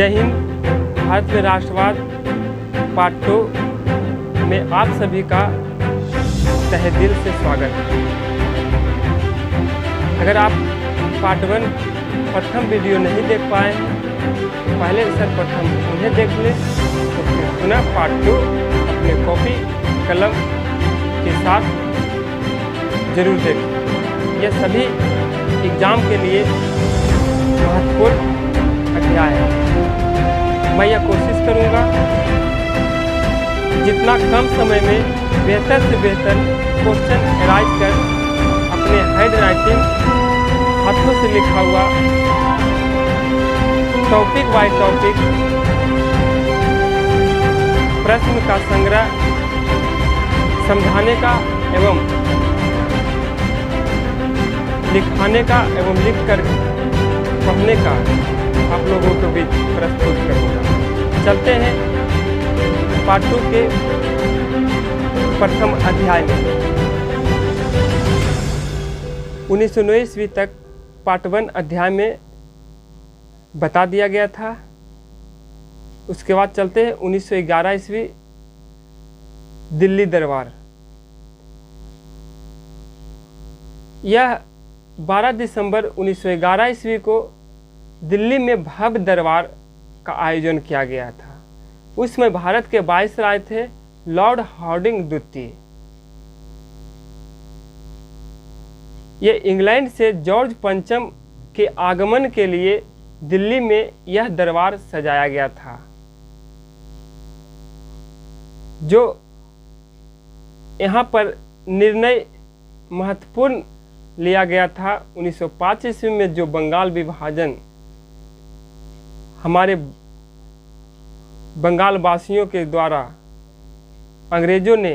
जय हिंद। भारत में राष्ट्रवाद पार्ट 2 में आप सभी का तहे दिल से स्वागत है। अगर आप पार्ट 1 प्रथम वीडियो नहीं देख पाए हैं तो पहले सर्वप्रथम उन्हें देख लें, तो फिर पुनः पार्ट 2 अपने कॉपी कलम के साथ जरूर देखें। यह सभी एग्ज़ाम के लिए महत्वपूर्ण अध्याय है। मैं यह कोशिश करूंगा जितना कम समय में बेहतर से बेहतर क्वेश्चन एराइज कर अपने हैंड राइटिंग हाथों से लिखा हुआ टॉपिक बाय टॉपिक प्रश्न का संग्रह समझाने का एवं लिखाने का एवं लिखकर पढ़ने का आप लोगों को भी प्रस्तुत करूँगा। चलते हैं पार्ट 2 के प्रथम अध्याय में। 1909 ईस्वी तक पार्ट 1 अध्याय में बता दिया गया था। उसके बाद चलते हैं 1911 ईस्वी दिल्ली दरबार। यह 12 दिसंबर 1911 ईस्वी को दिल्ली में भव्य दरबार का आयोजन किया गया था। उसमें भारत के वायसराय थे लॉर्ड हार्डिंग द्वितीय। ये इंग्लैंड से जॉर्ज पंचम के आगमन के लिए दिल्ली में यह दरबार सजाया गया था, जो यहाँ पर निर्णय महत्वपूर्ण लिया गया था। 1905 ईस्वी में जो बंगाल विभाजन हमारे बंगाल वासियों के द्वारा अंग्रेज़ों ने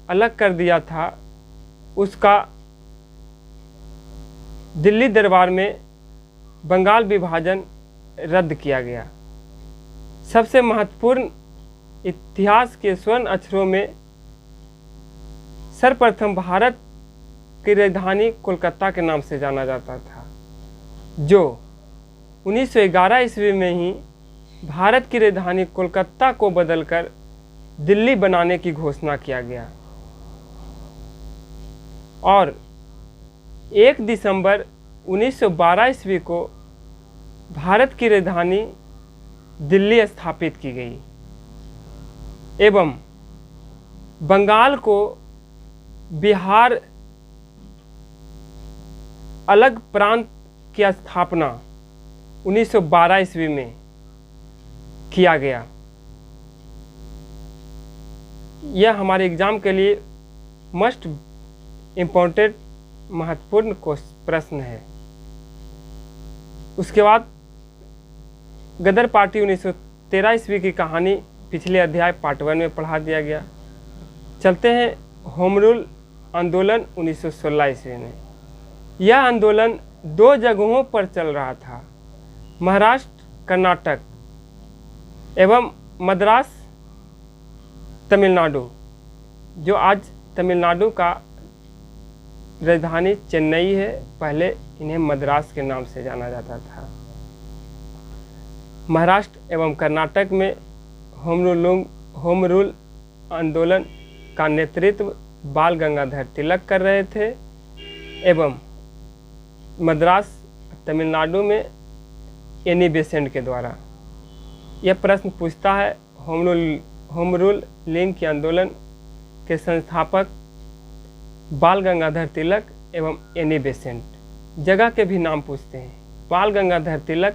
अलग कर दिया था, उसका दिल्ली दरबार में बंगाल विभाजन रद्द किया गया। सबसे महत्वपूर्ण इतिहास के स्वर्ण अक्षरों में सर्वप्रथम भारत की राजधानी कोलकाता के नाम से जाना जाता था, जो 1911 ईस्वी में ही भारत की राजधानी कोलकाता को बदलकर दिल्ली बनाने की घोषणा किया गया और 1 दिसंबर 1912 ईस्वी को भारत की राजधानी दिल्ली स्थापित की गई एवं बंगाल को बिहार अलग प्रांत की स्थापना 1912 ईस्वी में किया गया। यह हमारे एग्ज़ाम के लिए मस्ट इम्पोर्टेंट महत्वपूर्ण प्रश्न है। उसके बाद गदर पार्टी 1913 ईस्वी की कहानी पिछले अध्याय पार्ट 1 में पढ़ा दिया गया। चलते हैं होम रूल आंदोलन 1916 ईस्वी में। यह आंदोलन 2 जगहों पर चल रहा था, महाराष्ट्र कर्नाटक एवं मद्रास तमिलनाडु, जो आज तमिलनाडु का राजधानी चेन्नई है। पहले इन्हें मद्रास के नाम से जाना जाता था। महाराष्ट्र एवं कर्नाटक में होम रूल आंदोलन का नेतृत्व बाल गंगाधर तिलक कर रहे थे एवं मद्रास तमिलनाडु में एनी बेसेंट के द्वारा। यह प्रश्न पूछता है होम रूल लिंक के आंदोलन के संस्थापक बाल गंगाधर तिलक एवं एनी बेसेंट। जगह के भी नाम पूछते हैं। बाल गंगाधर तिलक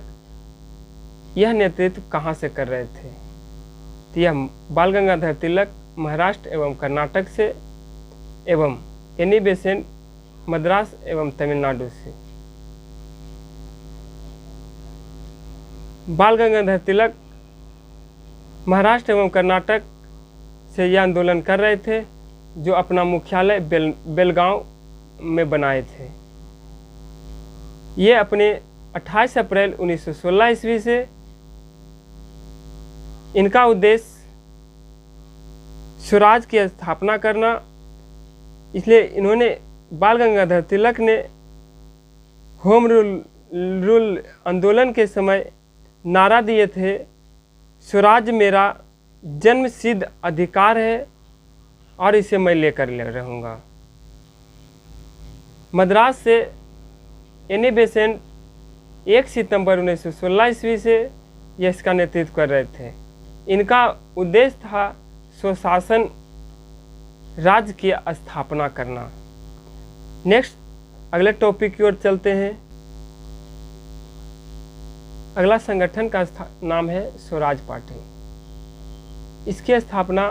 यह नेतृत्व कहाँ से कर रहे थे? तो यह बाल गंगाधर तिलक महाराष्ट्र एवं कर्नाटक से एवं एनी बेसेंट मद्रास एवं तमिलनाडु से। बाल गंगाधर तिलक महाराष्ट्र एवं कर्नाटक से यह आंदोलन कर रहे थे, जो अपना मुख्यालय बेलगांव में बनाए थे। ये अपने 28 अप्रैल 1916 ईस्वी से इनका उद्देश्य स्वराज की स्थापना करना, इसलिए इन्होंने बाल गंगाधर तिलक ने होम रूल आंदोलन के समय नारा दिए थे स्वराज मेरा जन्मसिद्ध अधिकार है और इसे मैं लेकर रहूँगा। मद्रास से एनी बेसेंट 1 सितंबर 1916 ईस्वी से ये इसका नेतृत्व कर रहे थे। इनका उद्देश्य था स्वशासन राज्य की स्थापना करना। नेक्स्ट अगले टॉपिक की ओर चलते हैं। अगला संगठन का नाम है स्वराज पार्टी। इसकी स्थापना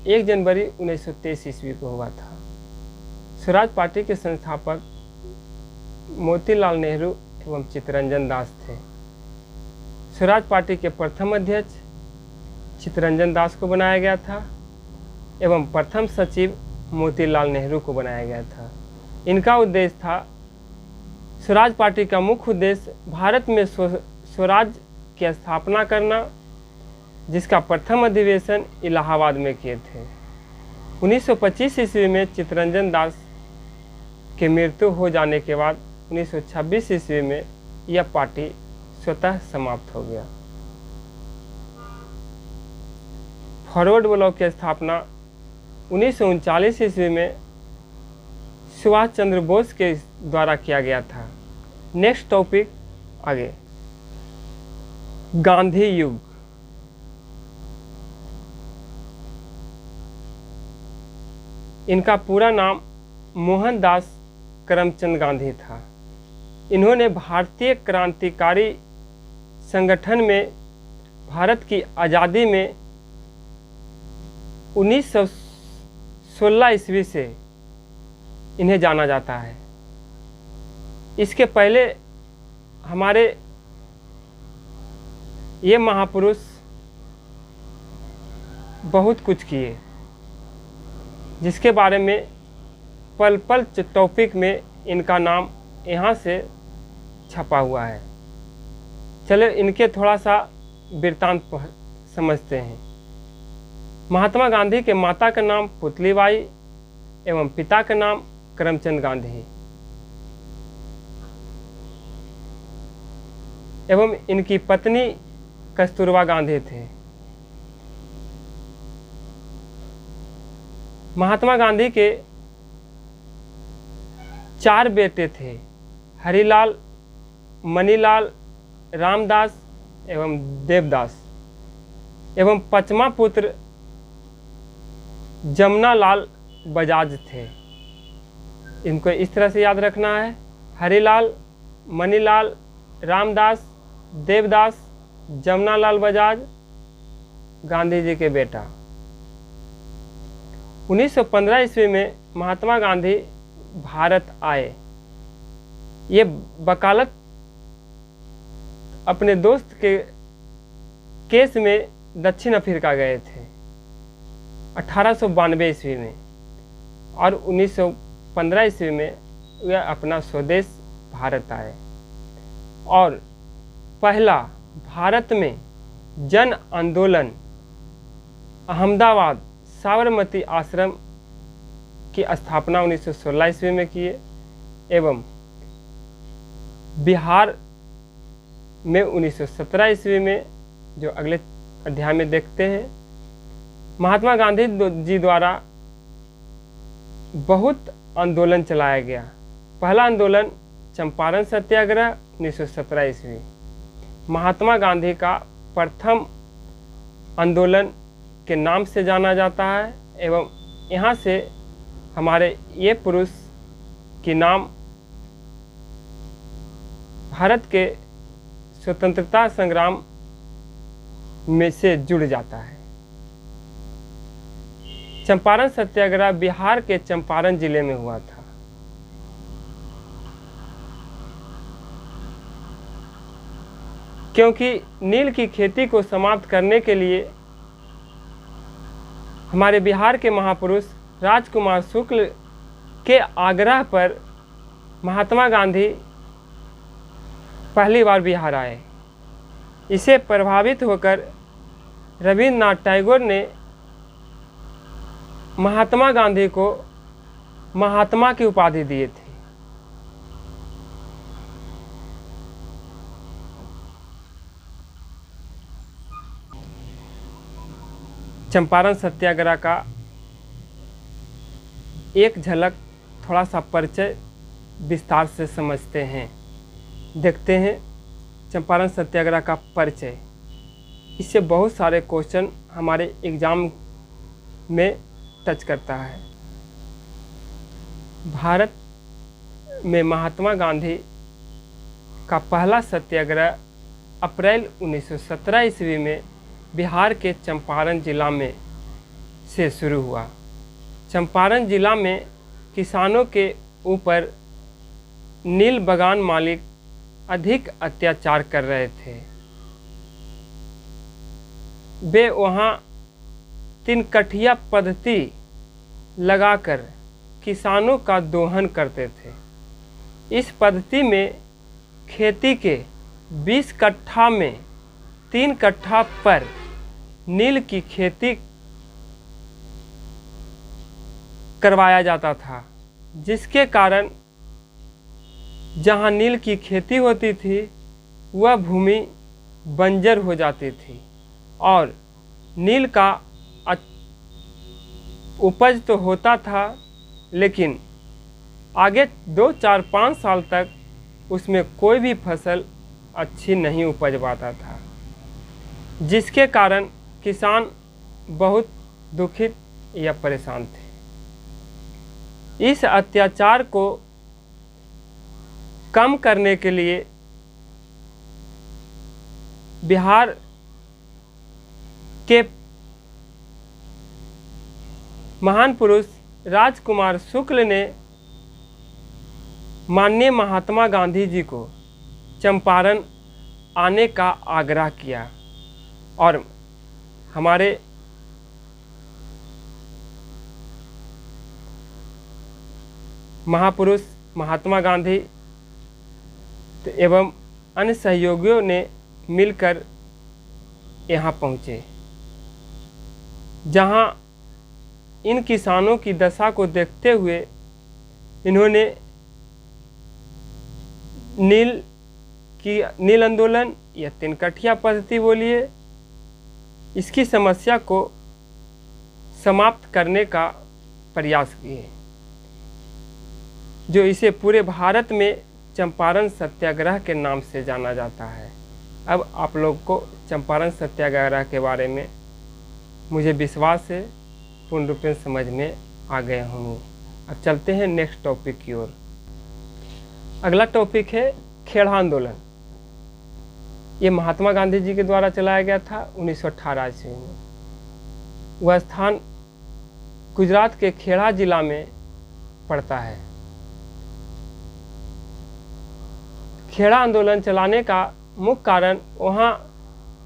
1 जनवरी 1923 ईस्वी को हुआ था। स्वराज पार्टी के संस्थापक मोतीलाल नेहरू एवं चित्तरंजन दास थे। स्वराज पार्टी के प्रथम अध्यक्ष चित्तरंजन दास को बनाया गया था एवं प्रथम सचिव मोतीलाल नेहरू को बनाया गया था। इनका उद्देश्य था, स्वराज पार्टी का मुख्य उद्देश्य भारत में स्वराज की स्थापना करना, जिसका प्रथम अधिवेशन इलाहाबाद में किए थे। 1925 ईस्वी में चित्तरंजन दास के मृत्यु हो जाने के बाद 1926 ईस्वी में यह पार्टी स्वतः समाप्त हो गया। फॉरवर्ड ब्लॉक की स्थापना 1939 ईस्वी में सुभाष चंद्र बोस के द्वारा किया गया था। नेक्स्ट टॉपिक आगे, गांधी युग। इनका पूरा नाम मोहनदास करमचंद गांधी था। इन्होंने भारतीय क्रांतिकारी संगठन में भारत की आज़ादी में 1916 ईस्वी से इन्हें जाना जाता है। इसके पहले हमारे ये महापुरुष बहुत कुछ किए, जिसके बारे में पल पल टॉपिक में इनका नाम यहाँ से छपा हुआ है। चले इनके थोड़ा सा वृत्तांत समझते हैं। महात्मा गांधी के माता का नाम पुतलीबाई एवं पिता का नाम करमचंद गांधी एवं इनकी पत्नी कस्तूरबा गांधी थे। महात्मा गांधी के 4 बेटे थे, हरिलाल, मनीलाल, रामदास एवं देवदास एवं 5वां पुत्र जमुनालाल बजाज थे। इनको इस तरह से याद रखना है, हरिलाल, मनीलाल, रामदास, देवदास, जमुनालाल बजाज, गांधी जी के बेटा। 1915 ईस्वी में महात्मा गांधी भारत आए। ये वकालत अपने दोस्त के केस में दक्षिण अफ्रीका गए थे 1892 ईस्वी में, और 1915 ईस्वी में वह अपना स्वदेश भारत आए और पहला भारत में जन आंदोलन अहमदाबाद साबरमती आश्रम की स्थापना 1916 ईस्वी में किए एवं बिहार में 1917 ईस्वी में, जो अगले अध्याय में देखते हैं, महात्मा गांधी जी द्वारा बहुत आंदोलन चलाया गया। पहला आंदोलन चंपारण सत्याग्रह 1917 ईस्वी, महात्मा गांधी का प्रथम आंदोलन के नाम से जाना जाता है एवं यहाँ से हमारे ये पुरुष की नाम भारत के स्वतंत्रता संग्राम में से जुड़ जाता है। चंपारण सत्याग्रह बिहार के चंपारण जिले में हुआ था। क्योंकि नील की खेती को समाप्त करने के लिए हमारे बिहार के महापुरुष राजकुमार शुक्ल के आग्रह पर महात्मा गांधी पहली बार बिहार आए। इसे प्रभावित होकर रविन्द्रनाथ टैगोर ने महात्मा गांधी को महात्मा की उपाधि दिए थे। चंपारण सत्याग्रह का एक झलक, थोड़ा सा परिचय विस्तार से समझते हैं। देखते हैं चंपारण सत्याग्रह का परिचय। इससे बहुत सारे क्वेश्चन हमारे एग्ज़ाम में टच करता है। भारत में महात्मा गांधी का पहला सत्याग्रह अप्रैल 1917 ईस्वी में बिहार के चंपारण जिला में से शुरू हुआ। चंपारण जिला में किसानों के ऊपर नील बगान मालिक अधिक अत्याचार कर रहे थे। वे वहाँ 3 कठिया पद्धति लगाकर किसानों का दोहन करते थे। इस पद्धति में खेती के 20 कट्ठा में 3 कट्ठा पर नील की खेती करवाया जाता था, जिसके कारण जहाँ नील की खेती होती थी वह भूमि बंजर हो जाती थी और नील का उपज तो होता था, लेकिन आगे 2, 4, 5 साल तक उसमें कोई भी फसल अच्छी नहीं उपज पाता था, जिसके कारण किसान बहुत दुखित या परेशान थे। इस अत्याचार को कम करने के लिए बिहार के महान पुरुष राजकुमार शुक्ल ने माननीय महात्मा गांधी जी को चंपारण आने का आग्रह किया और हमारे महापुरुष महात्मा गांधी एवं अन्य सहयोगियों ने मिलकर यहाँ पहुँचे, जहाँ इन किसानों की दशा को देखते हुए इन्होंने नील आंदोलन या 3 कठिया पद्धति बोलिए, इसकी समस्या को समाप्त करने का प्रयास किए, जो इसे पूरे भारत में चंपारण सत्याग्रह के नाम से जाना जाता है। अब आप लोग को चंपारण सत्याग्रह के बारे में मुझे विश्वास है पूर्ण रूप से समझ में आ गए होंगे। अब चलते हैं नेक्स्ट टॉपिक की ओर। अगला टॉपिक है खेड़ा आंदोलन। ये महात्मा गांधी जी के द्वारा चलाया गया था 1918 ईस्वी में। वह स्थान गुजरात के खेड़ा जिला में पड़ता है। खेड़ा आंदोलन चलाने का मुख्य कारण वहाँ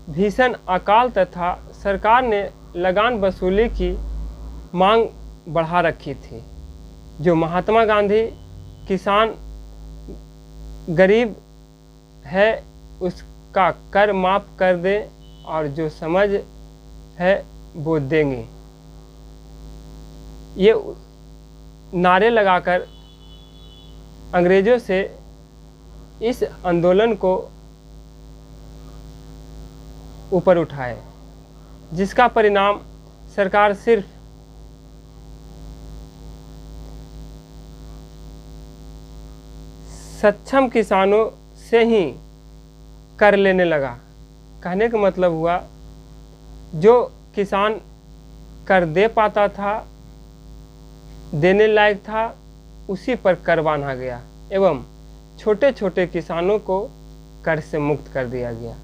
भीषण अकाल तथा सरकार ने लगान वसूली की मांग बढ़ा रखी थी। जो महात्मा गांधी किसान गरीब है उसका कर माफ़ कर दें और जो समझ है वो देंगे, ये नारे लगाकर अंग्रेज़ों से इस आंदोलन को ऊपर उठाए, जिसका परिणाम सरकार सिर्फ सक्षम किसानों से ही कर लेने लगा। कहने का मतलब हुआ जो किसान कर दे पाता था, देने लायक था, उसी पर कर बांधा गया एवं छोटे छोटे किसानों को कर से मुक्त कर दिया गया,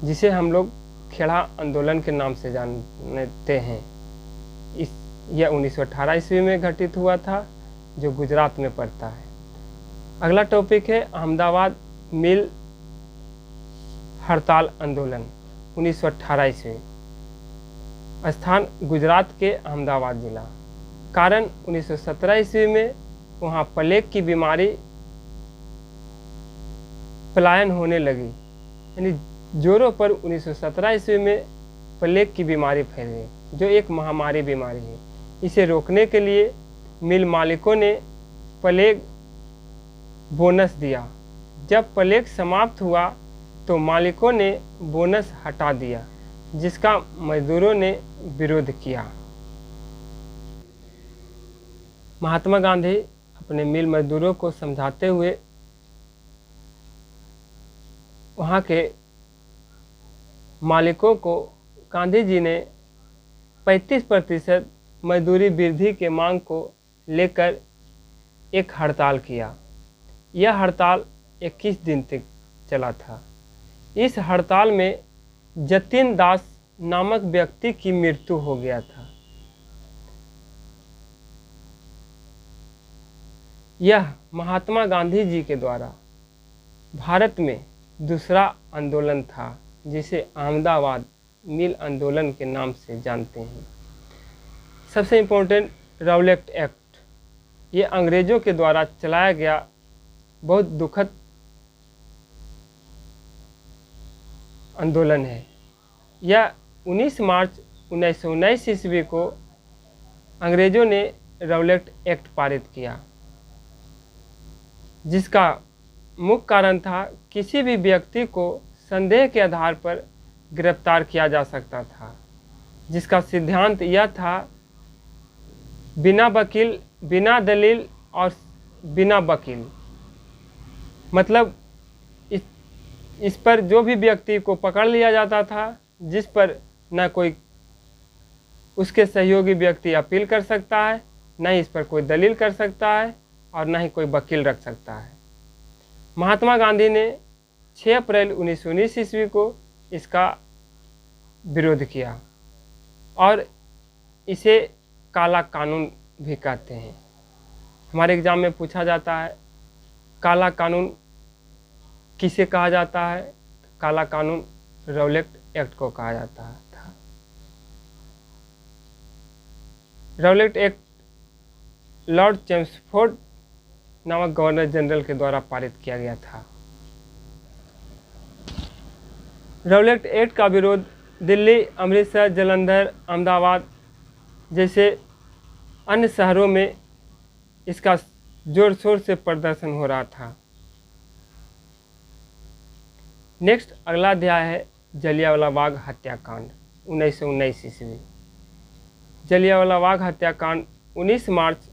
जिसे हम लोग खेड़ा आंदोलन के नाम से जानते हैं। यह 1918 ईस्वी में घटित हुआ था, जो गुजरात में पड़ता है। अगला टॉपिक है अहमदाबाद मिल हड़ताल आंदोलन 1918 ईस्वी। स्थान गुजरात के अहमदाबाद जिला। कारण 1917 ईस्वी में वहाँ प्लेग की बीमारी पलायन होने लगी, यानी जोरों पर 1917 ईस्वी में प्लेग की बीमारी फैल गई, जो एक महामारी बीमारी है। इसे रोकने के लिए मिल मालिकों ने प्लेग बोनस दिया। जब प्लेग समाप्त हुआ तो मालिकों ने बोनस हटा दिया, जिसका मजदूरों ने विरोध किया। महात्मा गांधी अपने मिल मजदूरों को समझाते हुए वहाँ के मालिकों को गांधी जी ने 35% मजदूरी वृद्धि के मांग को लेकर एक हड़ताल किया। यह हड़ताल 21 दिन तक चला था। इस हड़ताल में जतिन दास नामक व्यक्ति की मृत्यु हो गया था। यह महात्मा गांधी जी के द्वारा भारत में दूसरा आंदोलन था, जिसे अहमदाबाद मिल आंदोलन के नाम से जानते हैं। सबसे इम्पोर्टेंट राउलेट एक्ट, ये अंग्रेज़ों के द्वारा चलाया गया बहुत दुखद आंदोलन है। यह 19 मार्च 1919 ईस्वी को अंग्रेज़ों ने राउलेट एक्ट पारित किया, जिसका मुख्य कारण था किसी भी व्यक्ति को संदेह के आधार पर गिरफ्तार किया जा सकता था, जिसका सिद्धांत यह था बिना वकील, बिना दलील और बिना वकील। मतलब इस पर जो भी व्यक्ति को पकड़ लिया जाता था, जिस पर न कोई उसके सहयोगी व्यक्ति अपील कर सकता है, न ही इस पर कोई दलील कर सकता है और न ही कोई वकील रख सकता है। महात्मा गांधी ने 6 अप्रैल 1919 ईस्वी को इसका विरोध किया और इसे काला कानून भी कहते हैं। हमारे एग्ज़ाम में पूछा जाता है काला कानून किसे कहा जाता है? काला कानून राउलेट एक्ट को कहा जाता था। राउलेट एक्ट लॉर्ड चेम्सफोर्ड नामक गवर्नर जनरल के द्वारा पारित किया गया था। राउलेट एक्ट का विरोध दिल्ली, अमृतसर, जालंधर, अहमदाबाद जैसे अन्य शहरों में इसका जोर शोर से प्रदर्शन हो रहा था। नेक्स्ट अगला अध्याय है जलियांवाला बाग हत्याकांड 1919 ईस्वी। जलियांवाला बाग हत्याकांड 19 मार्च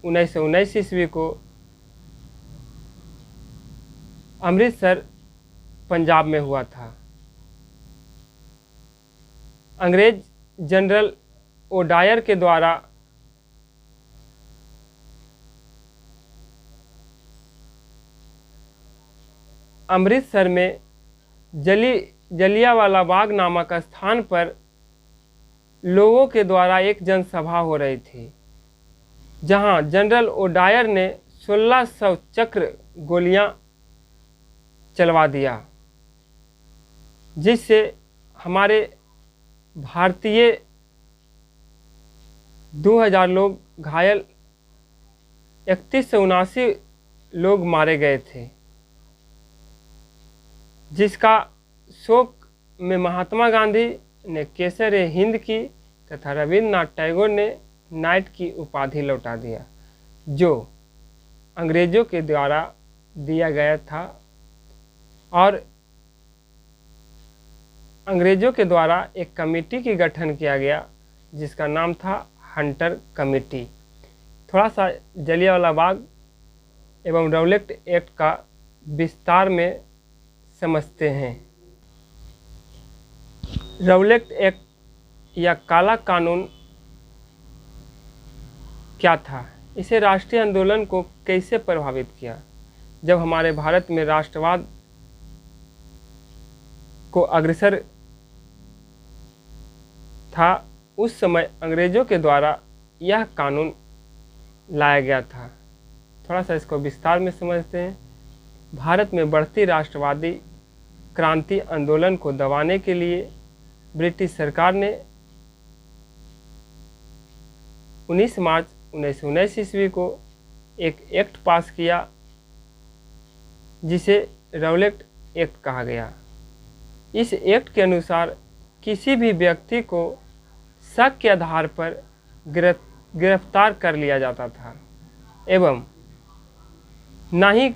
1919 ईस्वी को अमृतसर, पंजाब में हुआ था। अंग्रेज जनरल ओडायर के द्वारा अमृतसर में जलियांवाला बाग नामक स्थान पर लोगों के द्वारा एक जनसभा हो रही थी, जहां जनरल ओडायर ने 1600 चक्र गोलियां चलवा दिया, जिससे हमारे भारतीय 2000 लोग घायल, 3179 लोग मारे गए थे, जिसका शोक में महात्मा गांधी ने केसर-ए-हिंद की तथा रविंद्रनाथ टैगोर ने नाइट की उपाधि लौटा दिया, जो अंग्रेज़ों के द्वारा दिया गया था और अंग्रेज़ों के द्वारा एक कमेटी की गठन किया गया, जिसका नाम था हंटर कमेटी। थोड़ा सा जलियांवाला बाग एवं राउलेट एक्ट का विस्तार में समझते हैं। राउलेट एक्ट या काला कानून क्या था? इसे राष्ट्रीय आंदोलन को कैसे प्रभावित किया? जब हमारे भारत में राष्ट्रवाद को अग्रसर था, उस समय अंग्रेज़ों के द्वारा यह कानून लाया गया था। थोड़ा सा इसको विस्तार में समझते हैं। भारत में बढ़ती राष्ट्रवादी क्रांति आंदोलन को दबाने के लिए ब्रिटिश सरकार ने 19 मार्च 1919 ईस्वी को एक एक्ट पास किया, जिसे राउलेट एक्ट कहा गया। इस एक्ट के अनुसार किसी भी व्यक्ति को शक के आधार पर गिरफ्तार कर लिया जाता था एवं ना ही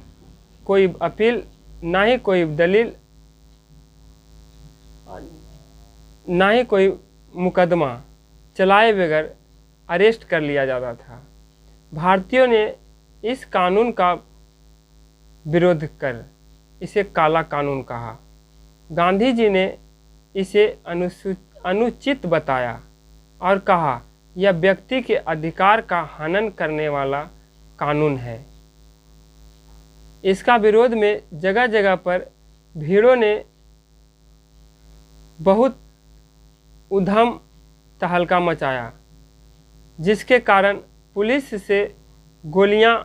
कोई अपील, ना ही कोई दलील ना ही कोई मुकदमा चलाए बगैर अरेस्ट कर लिया जाता था। भारतीयों ने इस कानून का विरोध कर इसे काला कानून कहा। गांधी जी ने इसे अनुचित बताया और कहा यह व्यक्ति के अधिकार का हनन करने वाला कानून है। इसका विरोध में जगह जगह पर भीड़ों ने बहुत उधम तहलका मचाया, जिसके कारण पुलिस से गोलियां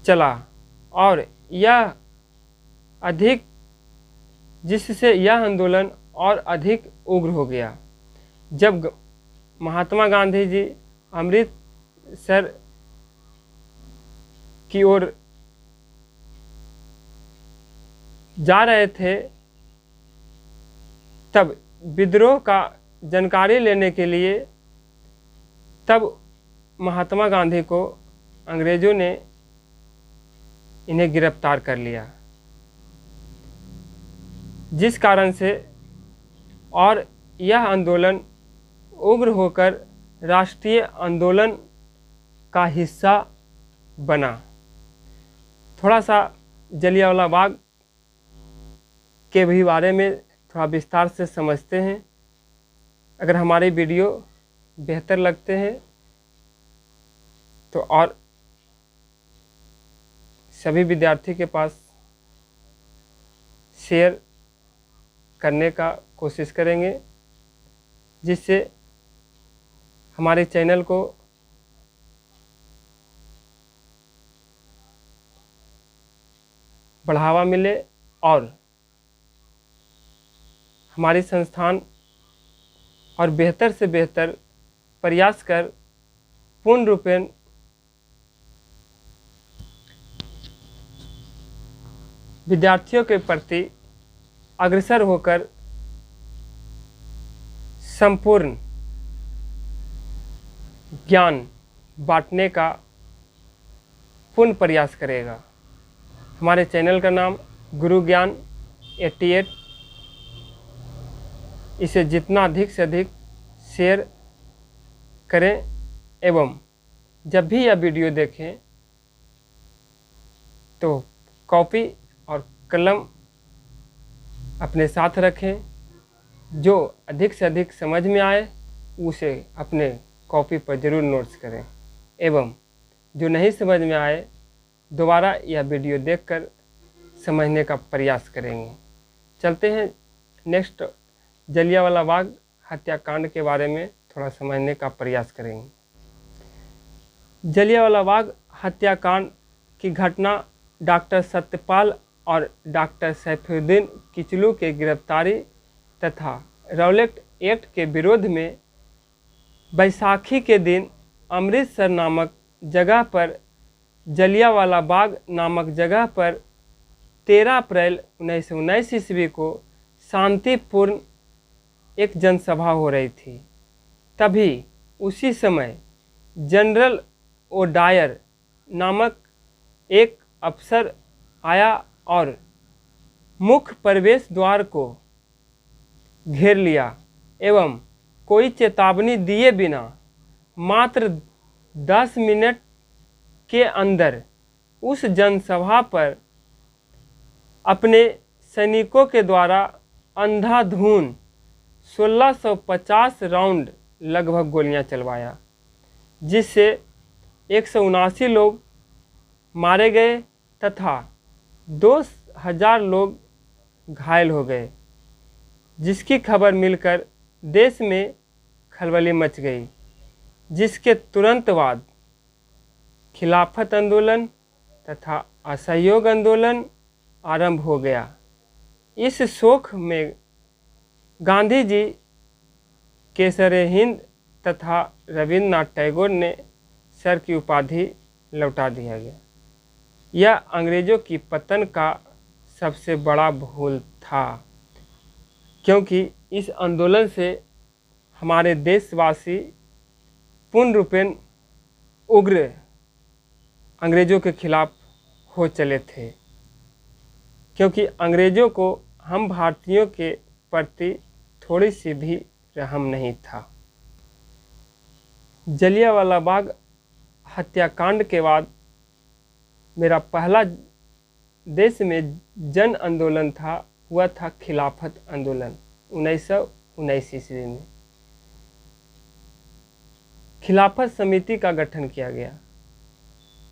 चला और जिससे यह आंदोलन और अधिक उग्र हो गया। जब महात्मा गांधी जी अमृतसर की ओर जा रहे थे, तब विद्रोह का जानकारी लेने के लिए तब महात्मा गांधी को अंग्रेज़ों ने इन्हें गिरफ्तार कर लिया, जिस कारण से और यह आंदोलन उग्र होकर राष्ट्रीय आंदोलन का हिस्सा बना। थोड़ा सा जलियांवाला बाग के भी बारे में थोड़ा विस्तार से समझते हैं। अगर हमारे वीडियो बेहतर लगते हैं तो और सभी विद्यार्थी के पास शेयर करने का कोशिश करेंगे, जिससे हमारे चैनल को बढ़ावा मिले और हमारी संस्थान और बेहतर से बेहतर प्रयास कर पूर्ण रूपेण विद्यार्थियों के प्रति अग्रसर होकर संपूर्ण ज्ञान बांटने का पूर्ण प्रयास करेगा। हमारे चैनल का नाम गुरु ज्ञान 88। इसे जितना अधिक से अधिक शेयर करें एवं जब भी यह वीडियो देखें तो कॉपी और कलम अपने साथ रखें। जो अधिक से अधिक समझ में आए उसे अपने कॉपी पर ज़रूर नोट्स करें एवं जो नहीं समझ में आए दोबारा यह वीडियो देखकर समझने का प्रयास करेंगे। चलते हैं नेक्स्ट जलियांवाला बाग हत्याकांड के बारे में थोड़ा समझने का प्रयास करेंगे। जलियांवाला बाग हत्याकांड की घटना डॉक्टर सत्यपाल और डॉक्टर सैफुद्दीन किचलू के गिरफ्तारी तथा रॉलेट एक्ट के विरोध में बैसाखी के दिन अमृतसर नामक जगह पर जलियांवाला बाग नामक जगह पर 13 अप्रैल 1919 ईस्वी को शांतिपूर्ण एक जनसभा हो रही थी। तभी उसी समय जनरल ओडायर नामक एक अफसर आया और मुख्य प्रवेश द्वार को घेर लिया एवं कोई चेतावनी दिए बिना मात्र 10 मिनट के अंदर उस जनसभा पर अपने सैनिकों के द्वारा अंधाधुंध 1650 राउंड लगभग गोलियां चलवाया, जिससे 179 लोग मारे गए तथा 2000 लोग घायल हो गए, जिसकी खबर मिलकर देश में खलबली मच गई। जिसके तुरंत बाद खिलाफत आंदोलन तथा असहयोग आंदोलन आरंभ हो गया। इस शोक में गांधी जी, केसर-ए-हिंद तथा रविन्द्रनाथ टैगोर ने सर की उपाधि लौटा दिया गया। यह अंग्रेज़ों की पतन का सबसे बड़ा भूल था, क्योंकि इस आंदोलन से हमारे देशवासी पूर्ण रूपेण उग्र अंग्रेज़ों के खिलाफ हो चले थे, क्योंकि अंग्रेज़ों को हम भारतीयों के प्रति थोड़ी सी भी रहम नहीं था। जलियांवाला बाग हत्याकांड के बाद मेरा पहला देश में जन आंदोलन था, हुआ था खिलाफत आंदोलन 1919 ईस्वी में। खिलाफत समिति का गठन किया गया।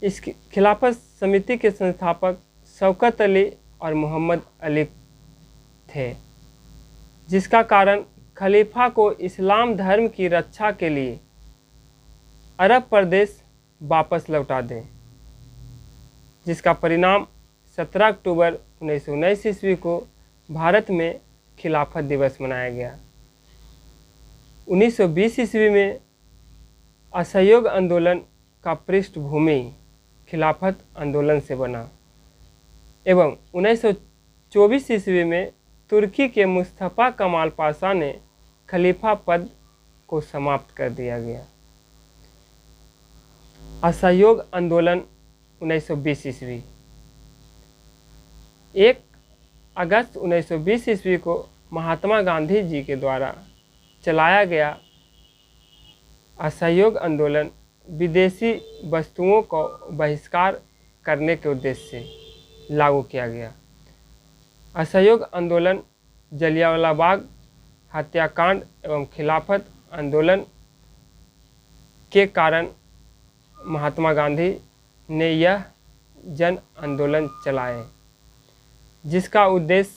इस खिलाफत समिति के संस्थापक शौकत अली और मोहम्मद अली थे, जिसका कारण खलीफा को इस्लाम धर्म की रक्षा के लिए अरब प्रदेश वापस लौटा दें, जिसका परिणाम 17 अक्टूबर 1919 ईस्वी को भारत में खिलाफत दिवस मनाया गया। 1920 ईस्वी में असहयोग आंदोलन का पृष्ठभूमि खिलाफत आंदोलन से बना एवं 1924 ईस्वी में तुर्की के मुस्तफ़ा कमाल पाशा ने खलीफा पद को समाप्त कर दिया गया। असहयोग आंदोलन 1920 ईस्वी 1 अगस्त 1920 ईस्वी को महात्मा गांधी जी के द्वारा चलाया गया असहयोग आंदोलन विदेशी वस्तुओं को बहिष्कार करने के उद्देश्य से लागू किया गया। असहयोग आंदोलन जलियांवाला बाग हत्याकांड एवं खिलाफत आंदोलन के कारण महात्मा गांधी ने यह जन आंदोलन चलाए, जिसका उद्देश्य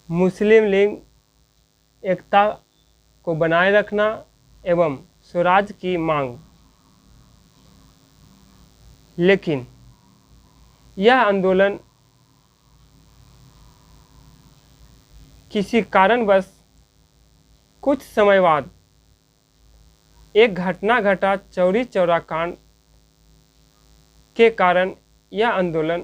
मुस्लिम लीग एकता को बनाए रखना एवं स्वराज की मांग। लेकिन यह आंदोलन किसी कारणवश कुछ समय बाद एक घटना घटा, चौरी चौरा कांड के कारण यह आंदोलन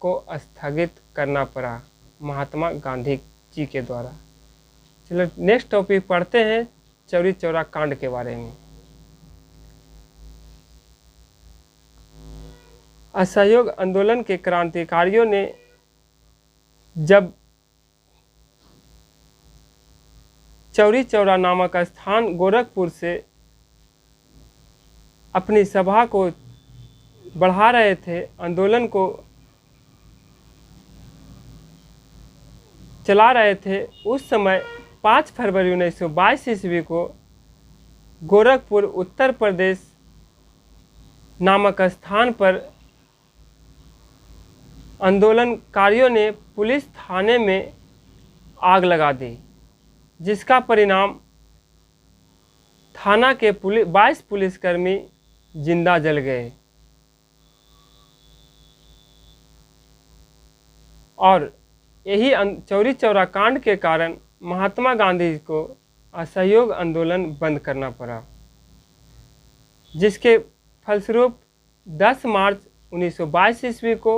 को स्थगित करना पड़ा महात्मा गांधी जी के द्वारा। चलो नेक्स्ट टॉपिक पढ़ते हैं चौरी चौरा कांड के बारे में। असहयोग आंदोलन के क्रांतिकारियों ने जब चौरी चौरा नामक स्थान गोरखपुर से अपनी सभा को बढ़ा रहे थे, आंदोलन को चला रहे थे, उस समय 5 फरवरी 1922 ईस्वी को गोरखपुर उत्तर प्रदेश नामक स्थान पर आंदोलनकारियों ने पुलिस थाने में आग लगा दी, जिसका परिणाम थाना के 22 पुलिसकर्मी जिंदा जल गए और यही चौरी चौरा कांड के कारण महात्मा गांधी को असहयोग आंदोलन बंद करना पड़ा, जिसके फलस्वरूप 10 मार्च 1922 ईस्वी को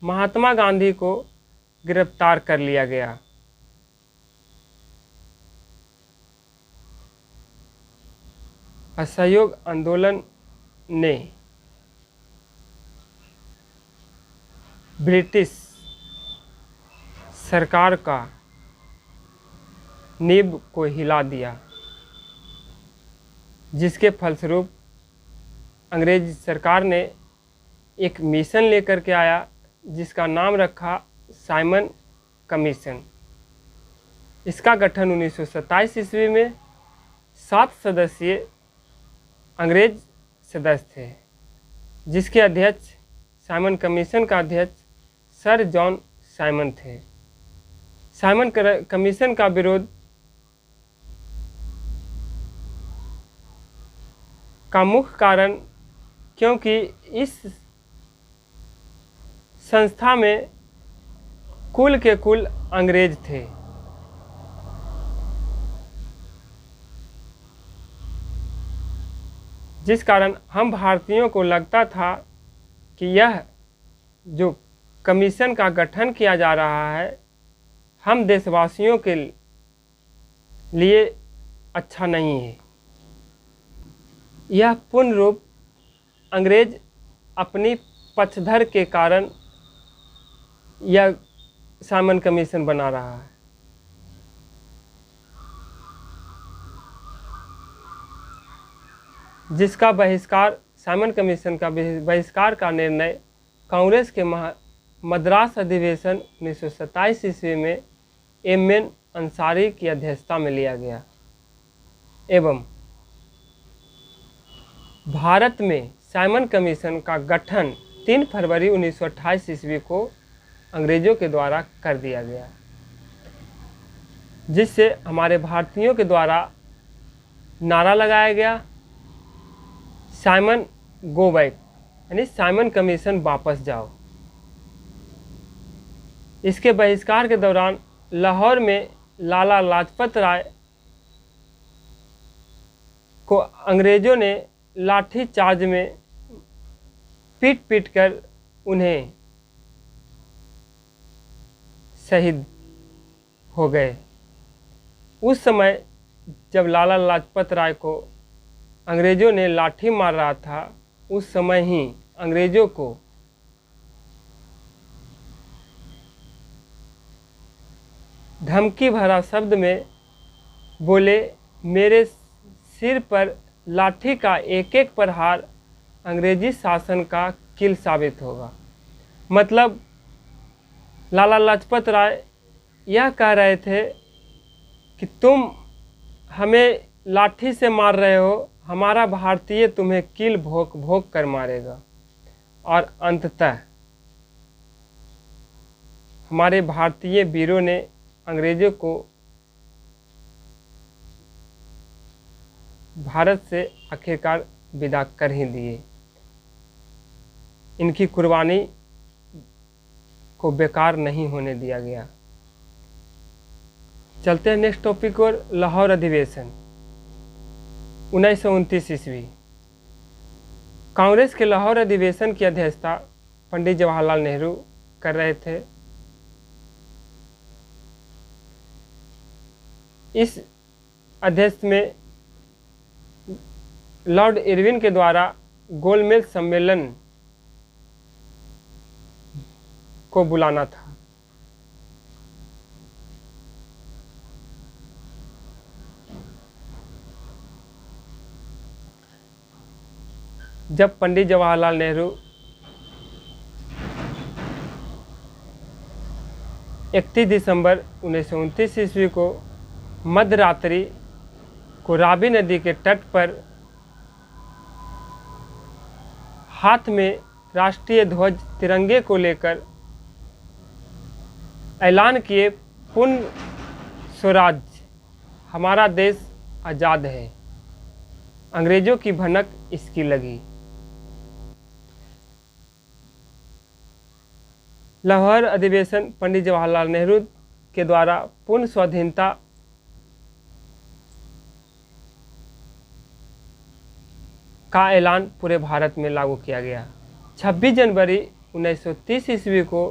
महात्मा गांधी को गिरफ्तार कर लिया गया। असहयोग आंदोलन ने ब्रिटिश सरकार का नींव को हिला दिया, जिसके फलस्वरूप अंग्रेज सरकार ने एक मिशन लेकर के आया, जिसका नाम रखा साइमन कमीशन। इसका गठन 1927 ईस्वी में 7 सदस्यीय अंग्रेज सदस्य थे, जिसके अध्यक्ष साइमन कमीशन का अध्यक्ष सर जॉन साइमन थे। साइमन कमीशन का विरोध का मुख्य कारण क्योंकि इस संस्था में कुल के कुल अंग्रेज थे, जिस कारण हम भारतीयों को लगता था कि यह जो कमीशन का गठन किया जा रहा है हम देशवासियों के लिए अच्छा नहीं है। यह पूर्ण रूप अंग्रेज अपनी पक्षधर के कारण यह साइमन कमीशन बना रहा है। जिसका बहिष्कार, साइमन कमीशन का बहिष्कार का निर्णय कांग्रेस के मद्रास अधिवेशन 1927 ईस्वी में एम.एन. अंसारी की अध्यक्षता में लिया गया एवं भारत में साइमन कमीशन का गठन 3 फरवरी 1928 ईस्वी को अंग्रेजों के द्वारा कर दिया गया, जिससे हमारे भारतीयों के द्वारा नारा लगाया गया, साइमन गो बैक, यानी साइमन कमीशन वापस जाओ। इसके बहिष्कार के दौरान लाहौर में लाला लाजपत राय को अंग्रेजों ने लाठी चार्ज में पीट पीट कर उन्हें शहीद हो गए। उस समय जब लाला लाजपत राय को अंग्रेजों ने लाठी मार रहा था, उस समय ही अंग्रेजों को धमकी भरा शब्द में बोले, मेरे सिर पर लाठी का एक एक प्रहार अंग्रेजी शासन का किल साबित होगा। मतलब लाला लाजपत राय यह कह रहे थे कि तुम हमें लाठी से मार रहे हो, हमारा भारतीय तुम्हें किल भोंक भोंक कर मारेगा। और अंततः हमारे भारतीय वीरों ने अंग्रेजों को भारत से आखिरकार विदा कर ही दिए। इनकी कुर्बानी को बेकार नहीं होने दिया गया। चलते हैं नेक्स्ट टॉपिक और, लाहौर अधिवेशन 1929 ईस्वी। कांग्रेस के लाहौर अधिवेशन की अध्यक्षता पंडित जवाहरलाल नेहरू कर रहे थे। इस अध्यक्ष में लॉर्ड इरविन के द्वारा गोलमेज सम्मेलन को बुलाना था। जब पंडित जवाहरलाल नेहरू 31 दिसंबर 1929 ईस्वी को मध्य रात्रि को रावी नदी के तट पर हाथ में राष्ट्रीय ध्वज तिरंगे को लेकर ऐलान किए, पूर्ण स्वराज, हमारा देश आज़ाद है। अंग्रेजों की भनक इसकी लगी। लाहौर अधिवेशन पंडित जवाहरलाल नेहरू के द्वारा पूर्ण स्वाधीनता का ऐलान पूरे भारत में लागू किया गया। 26 जनवरी 1930 ईस्वी को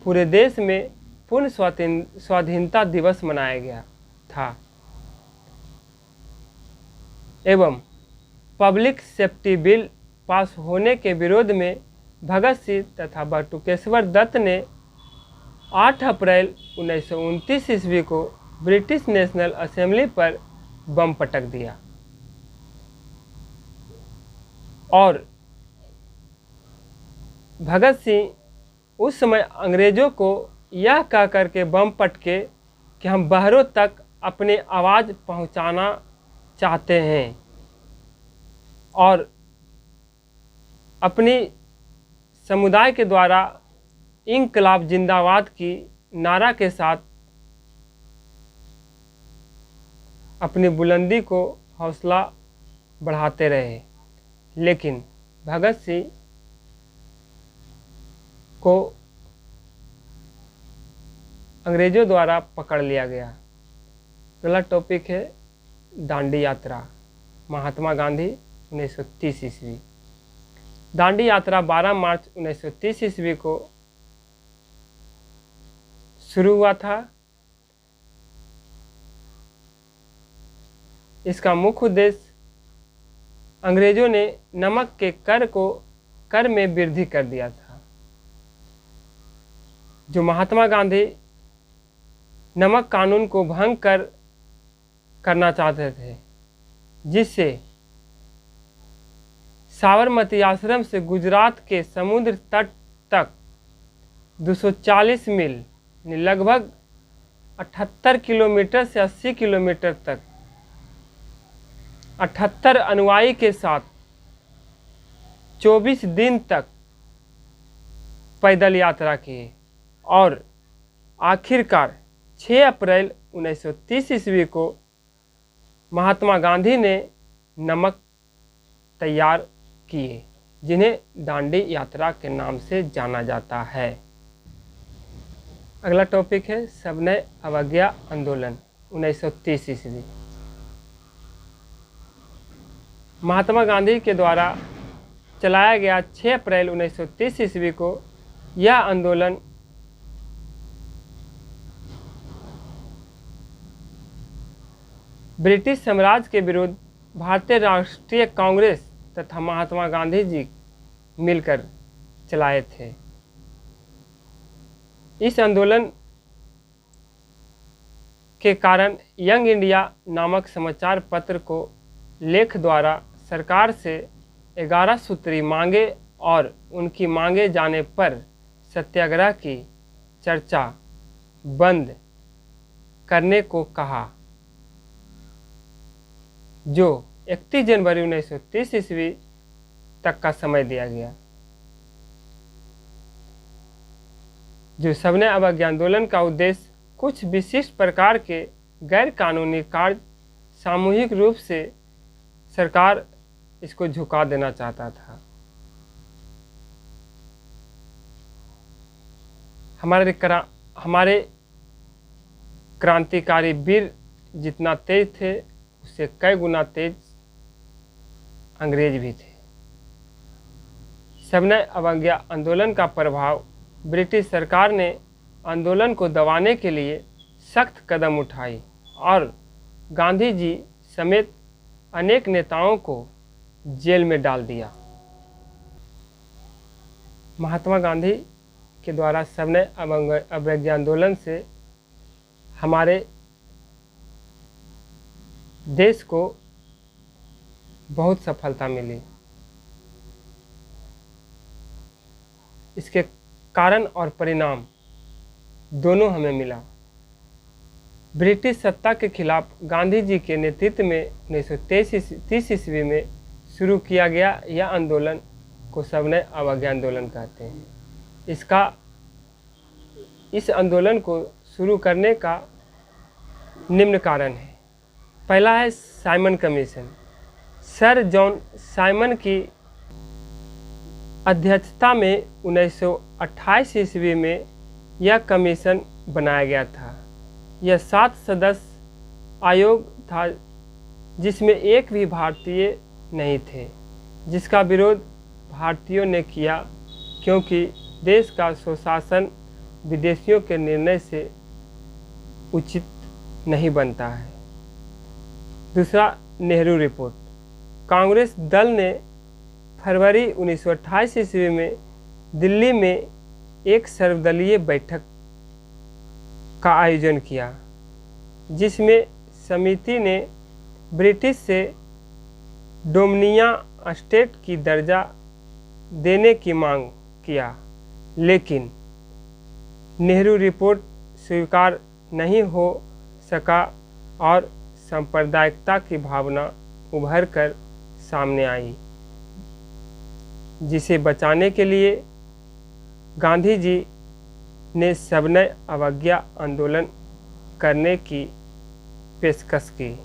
पूरे देश में पूर्ण स्वाधीनता दिवस मनाया गया था एवं पब्लिक सेफ्टी बिल पास होने के विरोध में भगत सिंह तथा बटुकेश्वर दत्त ने 8 अप्रैल 1929 ईस्वी को ब्रिटिश नेशनल असेंबली पर बम पटक दिया और भगत सिंह उस समय अंग्रेजों को यह कह कर के बम पटके कि हम बहरों तक अपनी आवाज़ पहुंचाना चाहते हैं और अपनी समुदाय के द्वारा इंकलाब जिंदाबाद की नारा के साथ अपनी बुलंदी को हौसला बढ़ाते रहे। लेकिन भगत सिंह को अंग्रेजों द्वारा पकड़ लिया गया। अगला टॉपिक है दांडी यात्रा, महात्मा गांधी 1930 ईस्वी। दांडी यात्रा 12 मार्च 1930 ईस्वी को शुरू हुआ था। इसका मुख्य उद्देश्य अंग्रेजों ने नमक के कर में वृद्धि कर दिया था, जो महात्मा गांधी नमक कानून को भंग करना चाहते थे, जिससे साबरमती आश्रम से गुजरात के समुद्र तट तक 240 मील लगभग 78 किलोमीटर से 80 किलोमीटर तक 78 अनुयायी के साथ 24 दिन तक पैदल यात्रा की और आखिरकार 6 अप्रैल 1930 ईस्वी को महात्मा गांधी ने नमक तैयार किए, जिन्हें दांडी यात्रा के नाम से जाना जाता है। अगला टॉपिक है सविनय अवज्ञा आंदोलन 1930 ईस्वी। महात्मा गांधी के द्वारा चलाया गया 6 अप्रैल 1930 ईस्वी को यह आंदोलन ब्रिटिश साम्राज्य के विरुद्ध भारतीय राष्ट्रीय कांग्रेस तथा महात्मा गांधी जी मिलकर चलाए थे। इस आंदोलन के कारण यंग इंडिया नामक समाचार पत्र को लेख द्वारा सरकार से 11 सूत्री मांगे और उनकी मांगे जाने पर सत्याग्रह की चर्चा बंद करने को कहा, जो 31 जनवरी 1930 ईस्वी तक का समय दिया गया। जो सविनय अवज्ञा आंदोलन का उद्देश्य कुछ विशिष्ट प्रकार के गैर कानूनी कार्य सामूहिक रूप से सरकार इसको झुका देना चाहता था। हमारे क्रांतिकारी वीर जितना तेज थे उससे कई गुना तेज अंग्रेज भी थे। सविनय अवज्ञा आंदोलन का प्रभाव ब्रिटिश सरकार ने आंदोलन को दबाने के लिए सख्त कदम उठाए और गांधी जी समेत अनेक नेताओं को जेल में डाल दिया। महात्मा गांधी के द्वारा सविनय अवज्ञा आंदोलन से हमारे देश को बहुत सफलता मिली। इसके कारण और परिणाम दोनों हमें मिला। ब्रिटिश सत्ता के खिलाफ गांधी जी के नेतृत्व में 1930 ईस्वी में शुरू किया गया यह आंदोलन को सविनय अवज्ञा आंदोलन कहते हैं। इस आंदोलन को शुरू करने का निम्न कारण है। पहला है Simon commission. Sir John Simon की अध्यक्षता में 1928 ईस्वी में यह कमीशन बनाया गया था। यह 7 सदस्य आयोग था, जिसमें एक भी भारतीय नहीं थे, जिसका विरोध भारतीयों ने किया, क्योंकि देश का स्वशासन विदेशियों के निर्णय से उचित नहीं बनता है। दूसरा, नेहरू रिपोर्ट। कांग्रेस दल ने फरवरी 1928 ईस्वी में दिल्ली में एक सर्वदलीय बैठक का आयोजन किया, जिसमें समिति ने ब्रिटिश से डोमिनियन स्टेट की दर्जा देने की मांग किया, लेकिन नेहरू रिपोर्ट स्वीकार नहीं हो सका और सांप्रदायिकता की भावना उभर कर सामने आई, जिसे बचाने के लिए गांधी जी ने सविनय अवज्ञा आंदोलन करने की पेशकश की।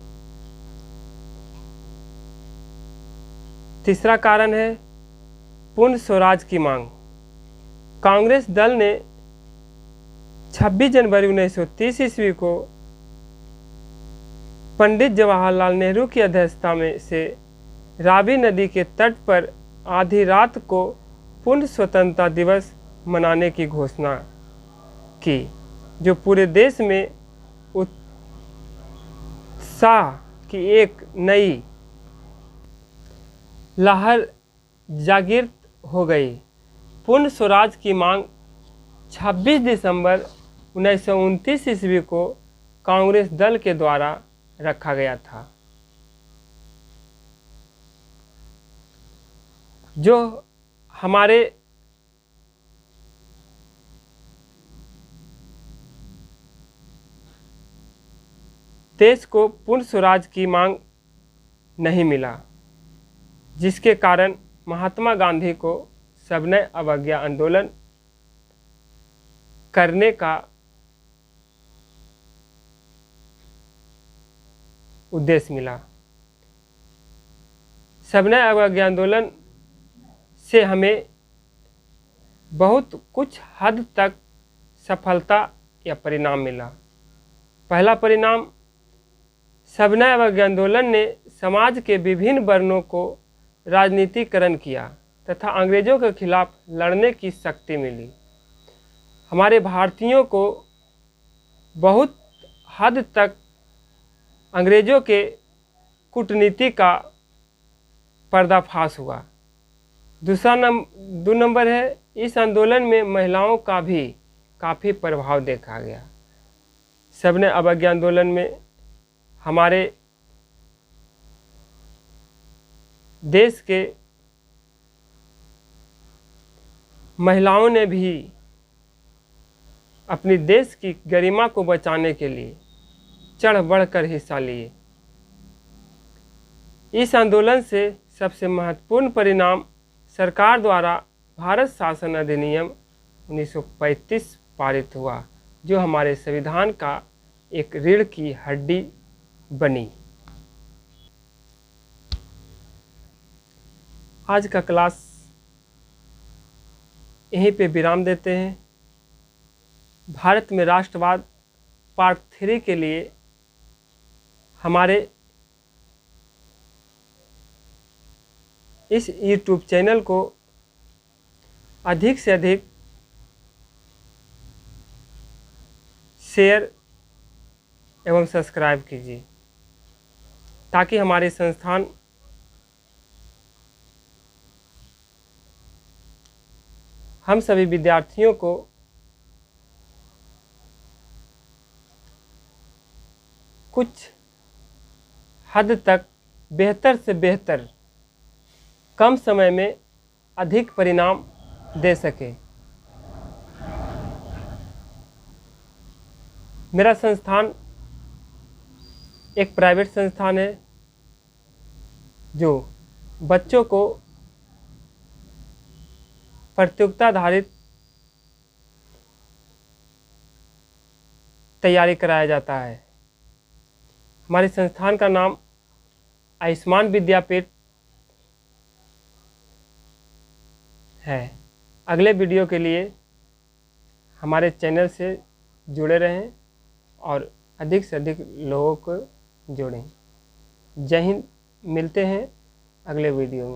तीसरा कारण है पूर्ण स्वराज की मांग। कांग्रेस दल ने 26 जनवरी 1930 ईस्वी को पंडित जवाहरलाल नेहरू की अध्यक्षता में से रावी नदी के तट पर आधी रात को पूर्ण स्वतंत्रता दिवस मनाने की घोषणा की, जो पूरे देश में उत्साह की एक नई लहर जागृत हो गई। पूर्ण स्वराज की मांग 26 दिसंबर 1929 ईस्वी को कांग्रेस दल के द्वारा रखा गया था, जो हमारे देश को पूर्ण स्वराज की मांग नहीं मिला, जिसके कारण महात्मा गांधी को सविनय अवज्ञा आंदोलन करने का उद्देश्य मिला। सविनय अवज्ञा आंदोलन से हमें बहुत कुछ हद तक सफलता या परिणाम मिला। पहला परिणाम, सविनय अवज्ञा आंदोलन ने समाज के विभिन्न वर्णों को राजनीतिकरण किया तथा अंग्रेजों के खिलाफ लड़ने की शक्ति मिली। हमारे भारतीयों को बहुत हद तक अंग्रेजों के कूटनीति का पर्दाफाश हुआ। दो नंबर है, इस आंदोलन में महिलाओं का भी काफ़ी प्रभाव देखा गया। सविनय अवज्ञा आंदोलन में हमारे देश के महिलाओं ने भी अपनी देश की गरिमा को बचाने के लिए चढ़ बढ़कर हिस्सा लिए। इस आंदोलन से सबसे महत्वपूर्ण परिणाम सरकार द्वारा भारत शासन अधिनियम 1935 पारित हुआ, जो हमारे संविधान का एक रीढ़ की हड्डी बनी। आज का क्लास यहीं पे विराम देते हैं। भारत में राष्ट्रवाद पार्ट 3 के लिए हमारे इस YouTube चैनल को अधिक से अधिक शेयर एवं सब्सक्राइब कीजिए, ताकि हमारे संस्थान हम सभी विद्यार्थियों को कुछ हद तक बेहतर से बेहतर कम समय में अधिक परिणाम दे सके। मेरा संस्थान एक प्राइवेट संस्थान है, जो बच्चों को प्रतियोगिता आधारित तैयारी कराया जाता है। हमारे संस्थान का नाम आयुष्मान विद्यापीठ है। अगले वीडियो के लिए हमारे चैनल से जुड़े रहें और अधिक से अधिक लोगों को जोड़ें। जय हिंद। मिलते हैं अगले वीडियो में।